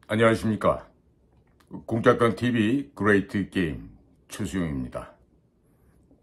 안녕하십니까. 공작강 TV 그레이트 게임 최수용입니다.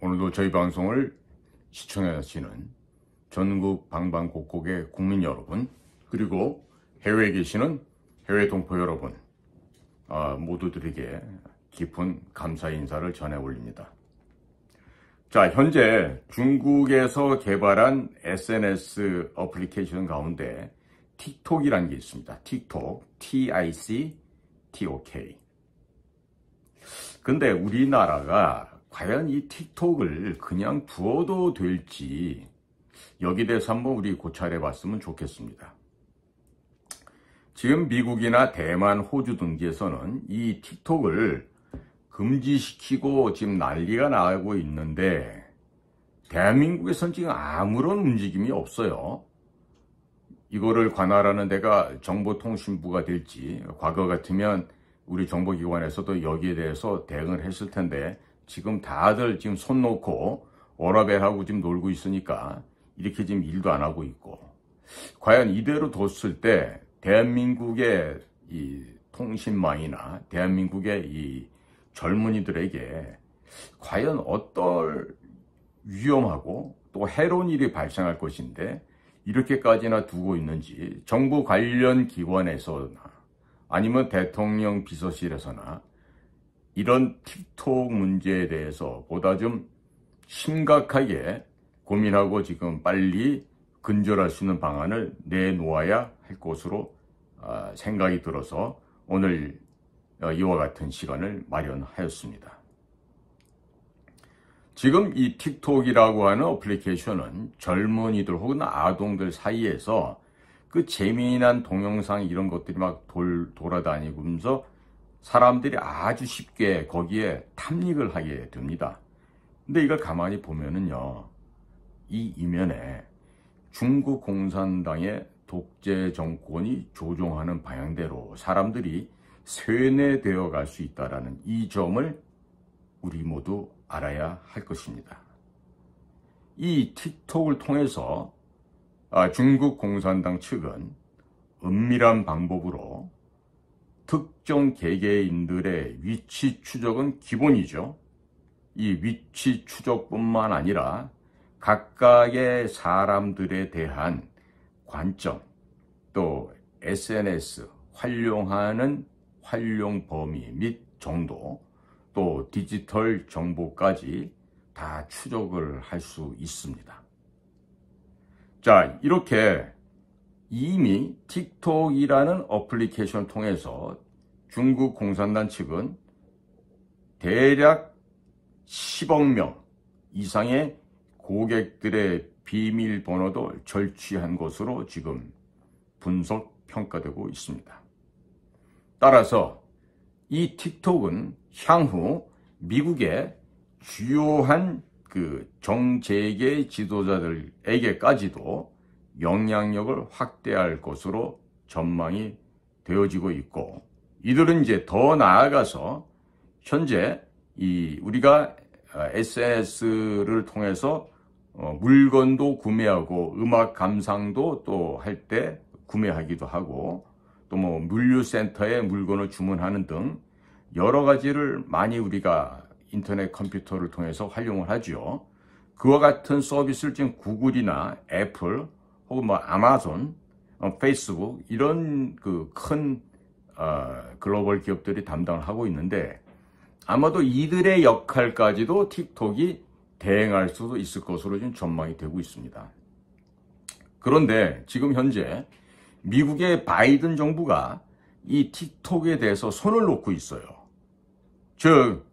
오늘도 저희 방송을 시청하시는 전국 방방곡곡의 국민 여러분, 그리고 해외에 계시는 해외 동포 여러분, 모두들에게 깊은 감사 인사를 전해 올립니다. 자, 현재 중국에서 개발한 SNS 어플리케이션 가운데 틱톡이라는 게 있습니다. 틱톡, TICTOK. 근데 우리나라가 과연 이 틱톡을 그냥 두어도 될지 여기에 대해서 한번 우리 고찰해 봤으면 좋겠습니다. 지금 미국이나 대만, 호주 등지에서는 이 틱톡을 금지시키고 지금 난리가 나고 있는데 대한민국에서는 지금 아무런 움직임이 없어요. 이거를 관할하는 데가 정보통신부가 될지, 과거 같으면 우리 정보기관에서도 여기에 대해서 대응을 했을 텐데 지금 다들 지금 손 놓고 워라밸하고 지금 놀고 있으니까 이렇게 지금 일도 안 하고 있고, 과연 이대로 뒀을 때 대한민국의 이 통신망이나 대한민국의 이 젊은이들에게 과연 어떤 위험하고 또 해로운 일이 발생할 것인데 이렇게까지나 두고 있는지 정부 관련 기관에서나 아니면 대통령 비서실에서나 이런 틱톡 문제에 대해서 보다 좀 심각하게 고민하고 지금 빨리 근절할 수 있는 방안을 내놓아야 할 것으로 생각이 들어서 오늘 이와 같은 시간을 마련하였습니다. 지금 이 틱톡이라고 하는 어플리케이션은 젊은이들 혹은 아동들 사이에서 그 재미난 동영상 이런 것들이 막 돌아다니면서 사람들이 아주 쉽게 거기에 탐닉을 하게 됩니다. 근데 이걸 가만히 보면은요, 이 이면에 중국 공산당의 독재 정권이 조종하는 방향대로 사람들이 쇠뇌되어 갈 수 있다는 이 점을 우리 모두 알아야 할 것입니다. 이 틱톡을 통해서 중국 공산당 측은 은밀한 방법으로 특정 개개인들의 위치 추적은 기본이죠. 이 위치 추적뿐만 아니라 각각의 사람들에 대한 관점, 또 SNS 활용하는 활용 범위 및 정도, 또 디지털 정보까지 다 추적을 할 수 있습니다. 자, 이렇게 이미 틱톡이라는 어플리케이션 통해서 중국 공산당 측은 대략 10억 명 이상의 고객들의 비밀번호도 절취한 것으로 지금 분석 평가되고 있습니다. 따라서 이 틱톡은 향후 미국의 주요한 그 정재계 지도자들에게까지도 영향력을 확대할 것으로 전망이 되어지고 있고, 이들은 이제 더 나아가서 현재 우리가 SNS를 통해서 물건도 구매하고 음악 감상도 또 할 때 구매하기도 하고, 또 뭐 물류센터에 물건을 주문하는 등 여러 가지를 많이 우리가 인터넷 컴퓨터를 통해서 활용을 하죠. 그와 같은 서비스를 지금 구글이나 애플 혹은 뭐 아마존, 페이스북 이런 그 큰 글로벌 기업들이 담당을 하고 있는데, 아마도 이들의 역할까지도 틱톡이 대행할 수도 있을 것으로 지금 전망이 되고 있습니다. 그런데 지금 현재 미국의 바이든 정부가 이 틱톡에 대해서 손을 놓고 있어요. 즉,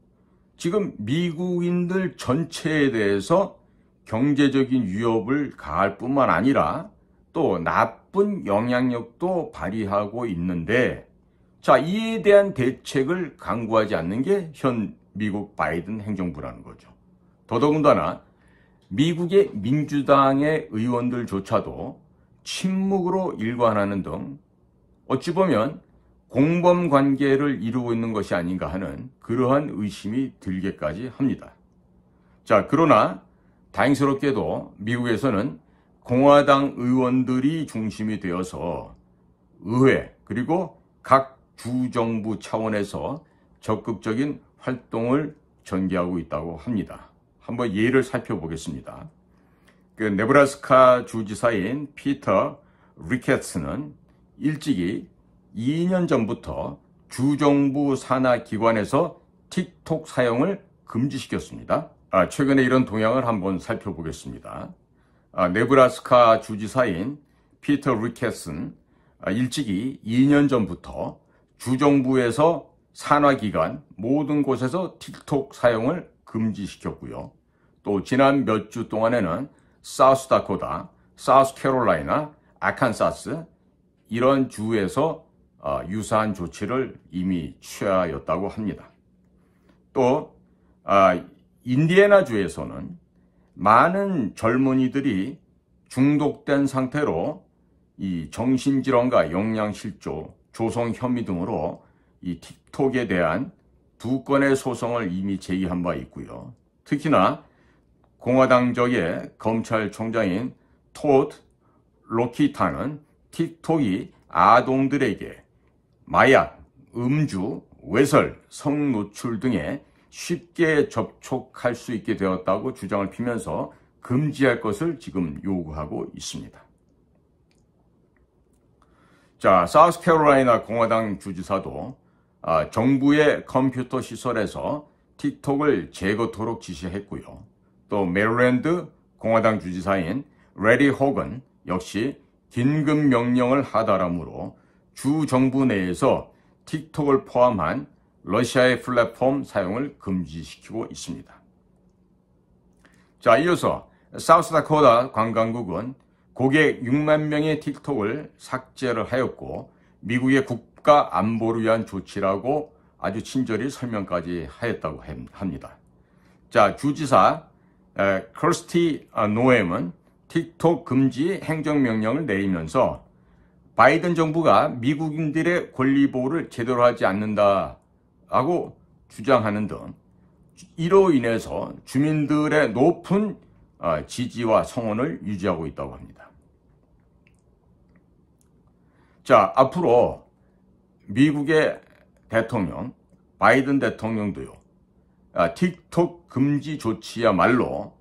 지금 미국인들 전체에 대해서 경제적인 위협을 가할 뿐만 아니라 또 나쁜 영향력도 발휘하고 있는데, 자, 이에 대한 대책을 강구하지 않는 게 현 미국 바이든 행정부라는 거죠. 더더군다나 미국의 민주당의 의원들조차도 침묵으로 일관하는 등 어찌 보면 공범 관계를 이루고 있는 것이 아닌가 하는 그러한 의심이 들게까지 합니다. 자, 그러나 다행스럽게도 미국에서는 공화당 의원들이 중심이 되어서 의회 그리고 각 주정부 차원에서 적극적인 활동을 전개하고 있다고 합니다. 한번 예를 살펴보겠습니다. 네브라스카 주지사인 피터 리켓츠는 일찍이 2년 전부터 주정부 산하 기관에서 틱톡 사용을 금지시켰습니다. 최근에 이런 동향을 한번 살펴보겠습니다. 네브라스카 주지사인 피터 리켓츠는 일찍이 2년 전부터 주정부에서 산하기관 모든 곳에서 틱톡 사용을 금지시켰고요. 또 지난 몇 주 동안에는 사우스다코타, 사우스캐롤라이나, 아칸사스 이런 주에서 유사한 조치를 이미 취하였다고 합니다. 또 인디애나 주에서는 많은 젊은이들이 중독된 상태로 이 정신질환과 영양실조, 조성 혐의 등으로 이 틱톡에 대한 2건의 소송을 이미 제기한 바 있고요. 특히나 공화당적의 검찰총장인 토드 로키타는 틱톡이 아동들에게 마약, 음주, 외설, 성노출 등에 쉽게 접촉할 수 있게 되었다고 주장을 피면서 금지할 것을 지금 요구하고 있습니다. 자, 사우스캐롤라이나 공화당 주지사도 정부의 컴퓨터 시설에서 틱톡을 제거토록 지시했고요. 또 메릴랜드 공화당 주지사인 레디 호건 역시 긴급 명령을 하달하므로 주 정부 내에서 틱톡을 포함한 러시아의 플랫폼 사용을 금지시키고 있습니다. 자, 이어서 사우스다코타 관광국은 고객 6만 명의 틱톡을 삭제를 하였고 미국의 국가 안보를 위한 조치라고 아주 친절히 설명까지 하였다고 합니다. 자, 주지사 크리스티 노엠은 틱톡 금지 행정명령을 내리면서 바이든 정부가 미국인들의 권리 보호를 제대로 하지 않는다고 주장하는 등 이로 인해서 주민들의 높은 지지와 성원을 유지하고 있다고 합니다. 자, 앞으로 미국의 대통령 바이든 대통령도요, 틱톡 금지 조치야말로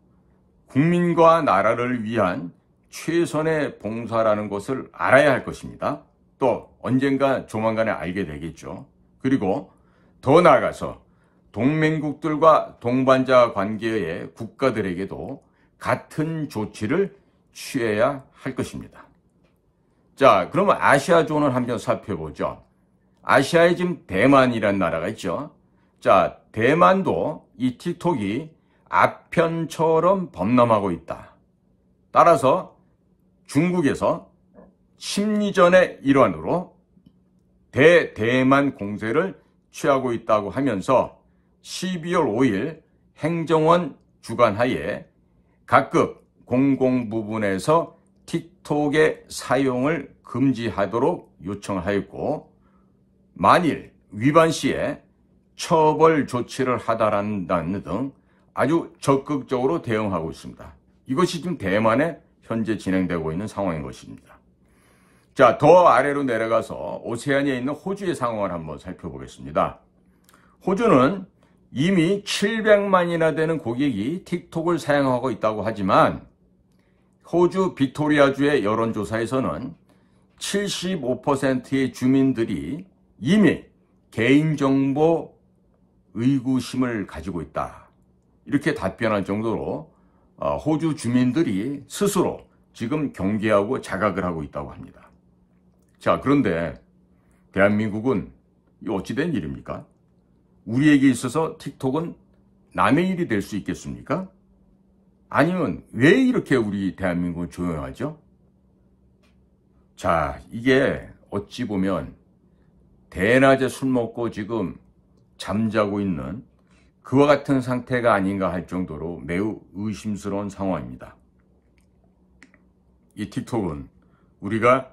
국민과 나라를 위한 최선의 봉사라는 것을 알아야 할 것입니다. 또 언젠가 조만간에 알게 되겠죠. 그리고 더 나아가서 동맹국들과 동반자 관계의 국가들에게도 같은 조치를 취해야 할 것입니다. 자, 그러면 아시아 존을 한번 살펴보죠. 아시아에 지금 대만이라는 나라가 있죠. 자, 대만도 이 틱톡이 아편처럼 범람하고 있다. 따라서 중국에서 심리전의 일환으로 대대만 공세를 취하고 있다고 하면서 12월 5일 행정원 주관하에 각급 공공부문에서 틱톡의 사용을 금지하도록 요청하였고 만일 위반 시에 처벌 조치를 하달한다는 등 아주 적극적으로 대응하고 있습니다. 이것이 지금 대만에 현재 진행되고 있는 상황인 것입니다. 자, 더 아래로 내려가서 오세아니아에 있는 호주의 상황을 한번 살펴보겠습니다. 호주는 이미 700만이나 되는 고객이 틱톡을 사용하고 있다고 하지만 호주 빅토리아주의 여론조사에서는 75%의 주민들이 이미 개인정보 의구심을 가지고 있다. 이렇게 답변할 정도로 호주 주민들이 스스로 지금 경계하고 자각을 하고 있다고 합니다. 자, 그런데 대한민국은 이 어찌된 일입니까? 우리에게 있어서 틱톡은 남의 일이 될 수 있겠습니까? 아니면 왜 이렇게 우리 대한민국은 조용하죠? 자, 이게 어찌 보면 대낮에 술 먹고 지금 잠자고 있는 그와 같은 상태가 아닌가 할 정도로 매우 의심스러운 상황입니다. 이 틱톡은 우리가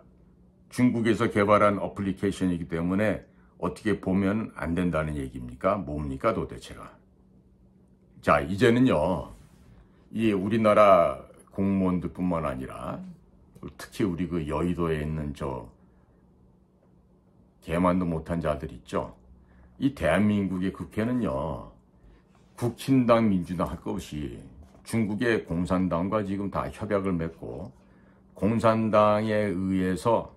중국에서 개발한 어플리케이션이기 때문에 어떻게 보면 안 된다는 얘기입니까? 뭡니까 도대체가? 자, 이제는요, 이 우리나라 공무원들뿐만 아니라 특히 우리 그 여의도에 있는 저 개만도 못한 자들 있죠. 이 대한민국의 국회는요, 국힘당, 민주당 할 것 없이 중국의 공산당과 지금 다 협약을 맺고 공산당에 의해서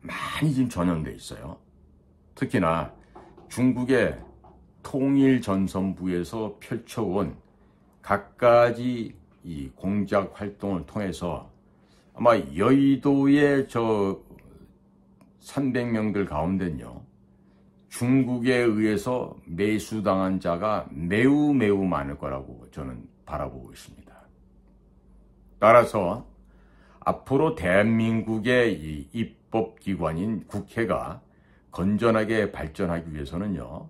많이 지금 전염돼 있어요. 특히나 중국의 통일전선부에서 펼쳐온 갖가지 이 공작 활동을 통해서 아마 여의도의 저 300명들 가운데는요, 중국에 의해서 매수당한 자가 매우 많을 거라고 저는 바라보고 있습니다. 따라서 앞으로 대한민국의 이 입법기관인 국회가 건전하게 발전하기 위해서는요,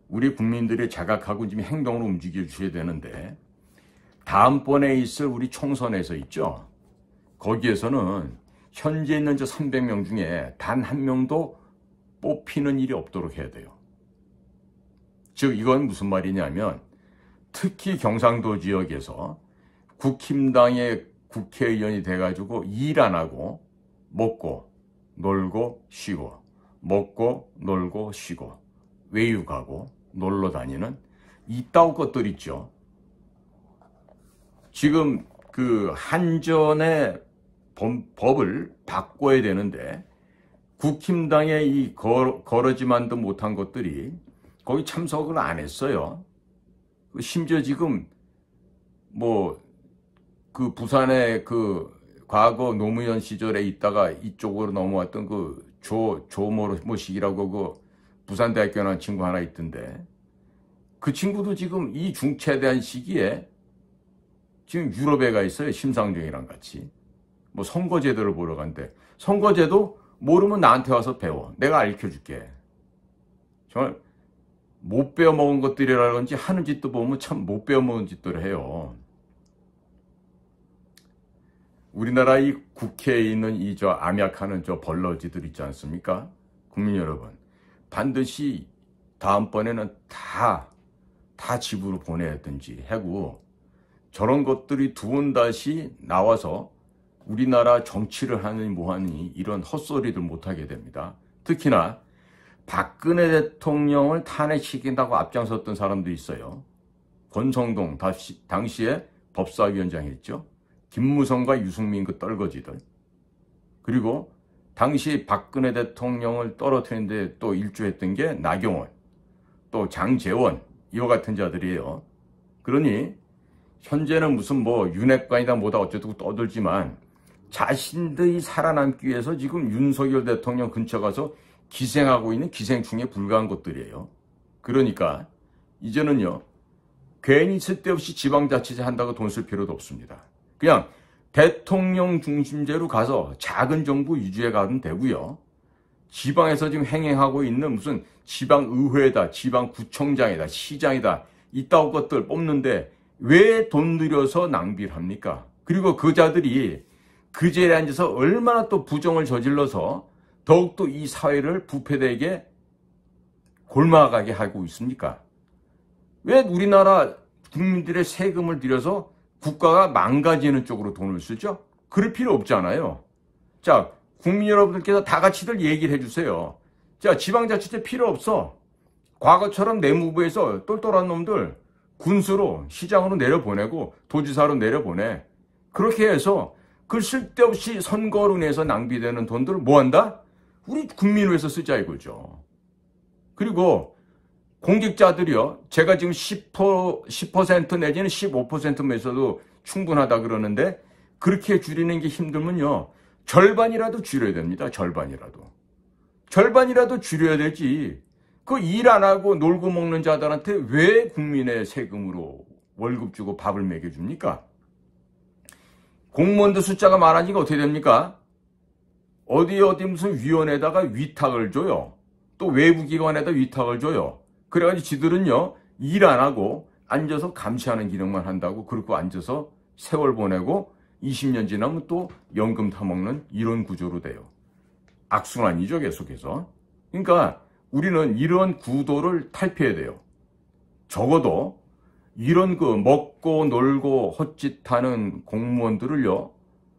우리 국민들이 자각하고 지금 행동으로 움직여 주셔야 되는데, 다음번에 있을 우리 총선에서 있죠. 거기에서는 현재 있는 저 300명 중에 단 한 명도 뽑히는 일이 없도록 해야 돼요. 즉 이건 무슨 말이냐면, 특히 경상도 지역에서 국힘당의 국회의원이 돼가지고 일 안 하고 먹고 놀고 쉬고 먹고 놀고 쉬고 외유 가고 놀러 다니는 이따위 것들 있죠. 지금 그 한전의 법을 바꿔야 되는데 국힘당의 이 거러지만도 못한 것들이 거기 참석을 안 했어요. 심지어 지금 뭐 그 부산의 그 과거 노무현 시절에 있다가 이쪽으로 넘어왔던 그 조모식이라고 그 부산대학교 나온 친구 하나 있던데, 그 친구도 지금 이 중체대한 시기에 지금 유럽에 가 있어요. 심상정이랑 같이. 뭐 선거제도를 보러 간대. 선거제도 모르면 나한테 와서 배워. 내가 알려줄게. 정말 못 배워먹은 것들이라든지 하는 짓도 보면 참 못 배워먹은 짓들을 해요. 우리나라 이 국회에 있는 이 저 암약하는 저 벌러지들 있지 않습니까? 국민 여러분, 반드시 다음번에는 다 집으로 보내든지 하고, 저런 것들이 두 번 다시 나와서 우리나라 정치를 하느니 뭐하니 이런 헛소리들 못하게 됩니다. 특히나 박근혜 대통령을 탄핵시킨다고 앞장섰던 사람도 있어요. 권성동 당시에 법사위원장 했죠. 김무성과 유승민 그 떨거지들. 그리고 당시 박근혜 대통령을 떨어뜨리는데 또 일조했던 게 나경원, 또 장제원, 이와 같은 자들이에요. 그러니 현재는 무슨 뭐 윤핵관이다 뭐다 어쩌고 떠들지만 자신들이 살아남기 위해서 지금 윤석열 대통령 근처 가서 기생하고 있는 기생충에 불과한 것들이에요. 그러니까 이제는요, 괜히 쓸데없이 지방자치제 한다고 돈 쓸 필요도 없습니다. 그냥 대통령 중심제로 가서 작은 정부 유지해 가면 되고요. 지방에서 지금 행행하고 있는 무슨 지방의회다, 지방구청장이다, 시장이다, 이따위 것들 뽑는데 왜 돈 들여서 낭비를 합니까? 그리고 그 자들이 그 자리에 앉아서 얼마나 또 부정을 저질러서 더욱더 이 사회를 부패되게 골마가게 하고 있습니까? 왜 우리나라 국민들의 세금을 들여서 국가가 망가지는 쪽으로 돈을 쓰죠? 그럴 필요 없잖아요. 자, 국민 여러분들께서 다 같이들 얘기를 해주세요. 자, 지방자치제 필요 없어. 과거처럼 내무부에서 똘똘한 놈들 군수로 시장으로 내려보내고 도지사로 내려보내. 그렇게 해서 그 쓸데없이 선거로 인해서 낭비되는 돈들을 뭐한다? 우리 국민을 위해서 쓰자 이거죠. 그리고 공직자들이요, 제가 지금 10% 내지는 15%만 있어도 충분하다 그러는데, 그렇게 줄이는 게 힘들면요, 절반이라도 줄여야 됩니다. 절반이라도 줄여야 되지. 그 일 안 하고 놀고 먹는 자들한테 왜 국민의 세금으로 월급 주고 밥을 먹여줍니까? 공무원들 숫자가 많아지니까 어떻게 됩니까? 어디 무슨 위원회에다가 위탁을 줘요. 또 외부기관에다 위탁을 줘요. 그래가지고 지들은요, 일 안 하고 앉아서 감시하는 기능만 한다고 그러고 앉아서 세월 보내고 20년 지나면 또 연금 타먹는 이런 구조로 돼요. 악순환이죠, 계속해서. 그러니까 우리는 이런 구도를 탈피해야 돼요. 적어도 이런 그 먹고 놀고 헛짓하는 공무원들을요,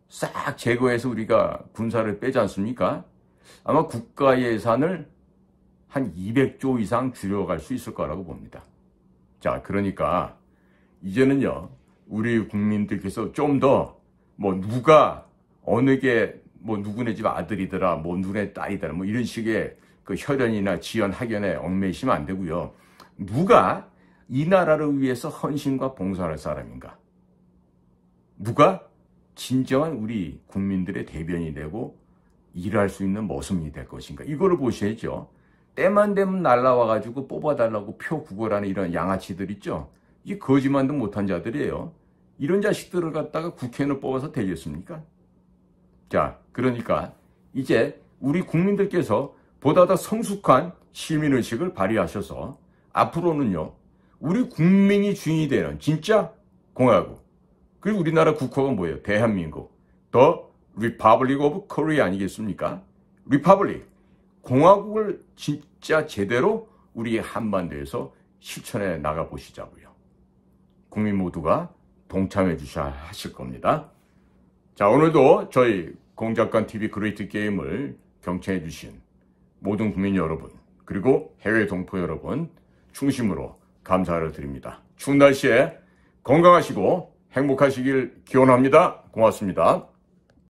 싹 제거해서 우리가 군사를 빼지 않습니까? 아마 국가 예산을 한 200조 이상 줄여갈 수 있을 거라고 봅니다. 자, 그러니까 이제는요, 우리 국민들께서 좀 더 누가 어느 게 누구네 집 아들이더라, 누구네 딸이더라, 이런 식의 그 혈연이나 지연 학연에 얽매이시면 안 되고요. 누가 이 나라를 위해서 헌신과 봉사할 사람인가? 누가 진정한 우리 국민들의 대변이 되고 일할 수 있는 모습이 될 것인가? 이거를 보셔야죠. 때만 되면 날라와가지고 뽑아달라고 표 구걸하는 이런 양아치들 있죠? 이게 거짓말도 못한 자들이에요. 이런 자식들을 갖다가 국회의원을 뽑아서 되겠습니까? 자, 그러니까 이제 우리 국민들께서 보다 더 성숙한 시민의식을 발휘하셔서 앞으로는요, 우리 국민이 주인이 되는 진짜 공화국, 그리고 우리나라 국호가 뭐예요? 대한민국, The Republic of Korea 아니겠습니까? 리퍼블릭, 공화국을 진짜 제대로 우리 한반도에서 실천해 나가보시자고요. 국민 모두가 동참해 주셔야 하실 겁니다. 자, 오늘도 저희 공작관TV 그레이트 게임을 경청해 주신 모든 국민 여러분, 그리고 해외 동포 여러분 중심으로 감사를 드립니다. 추운 날씨에 건강하시고 행복하시길 기원합니다. 고맙습니다.